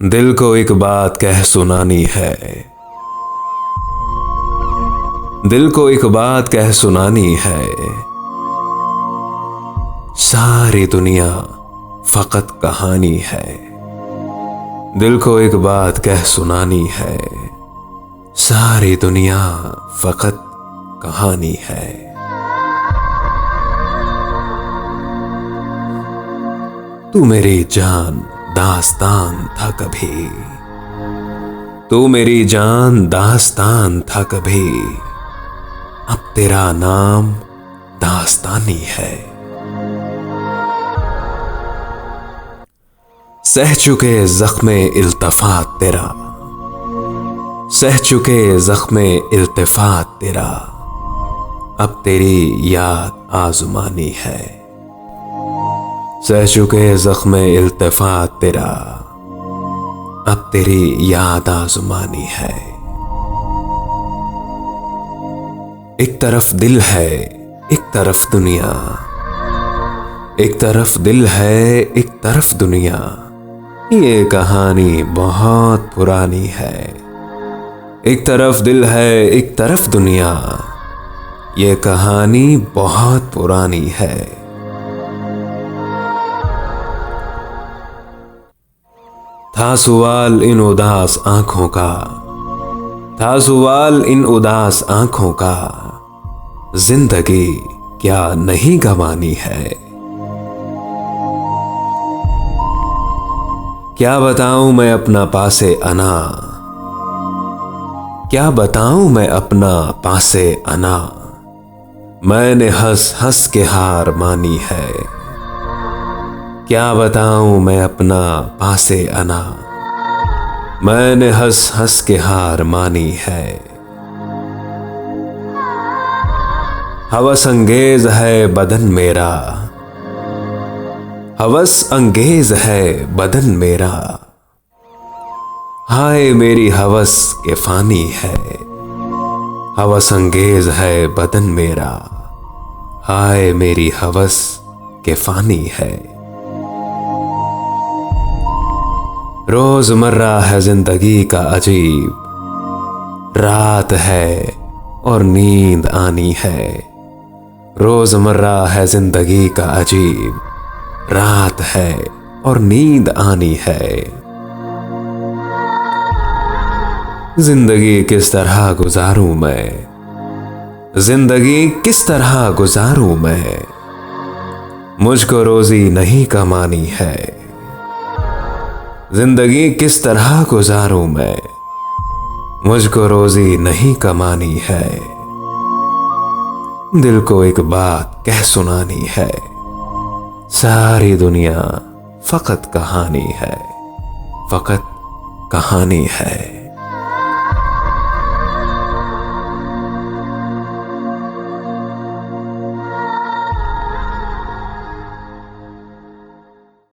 दिल को एक बात कह सुनानी है। दिल को एक बात कह सुनानी है। सारी दुनिया फकत कहानी है। दिल को एक बात कह सुनानी है। सारी दुनिया फकत कहानी है। तू मेरी जान दास्तान था कभी। तू मेरी जान दास्तान था कभी। अब तेरा नाम दास्तानी है। सह चुके जख्मे इल्तफात तेरा। सह चुके जख्मे इल्तफात तेरा। अब तेरी याद आजुमानी है। सह चुके जख्मे इल्तफात तेरा। अब तेरी याद आजुमानी है। एक तरफ दिल है एक तरफ दुनिया। एक तरफ दिल है एक तरफ दुनिया। ये कहानी बहुत पुरानी है। एक तरफ दिल है एक तरफ दुनिया। ये कहानी बहुत पुरानी है। था सवाल इन उदास आंखों का। था सवाल इन उदास आंखों का। जिंदगी क्या नहीं गंवानी है। क्या बताऊं मैं अपना पासे अना। क्या बताऊं मैं अपना पासे अना। मैंने हंस हंस के हार मानी है। क्या बताऊं मैं अपना पासे अना। मैंने हंस हंस के हार मानी है। हवस अंगेज है बदन मेरा। हवस अंगेज है बदन मेरा। हाय मेरी हवस के फानी है। हवस अंगेज है बदन मेरा। हाय मेरी हवस के फानी है। रोजमर्रा है जिंदगी का अजीब। रात है और नींद आनी है। रोजमर्रा है जिंदगी का अजीब। रात है और नींद आनी है। जिंदगी किस तरह गुजारूं मैं। जिंदगी किस तरह गुजारूं मैं। मुझको रोजी नहीं कमानी है। जिंदगी किस तरह गुजारूं मैं। मुझको रोजी नहीं कमानी है। दिल को एक बात कह सुनानी है। सारी दुनिया फकत कहानी है। फकत कहानी है।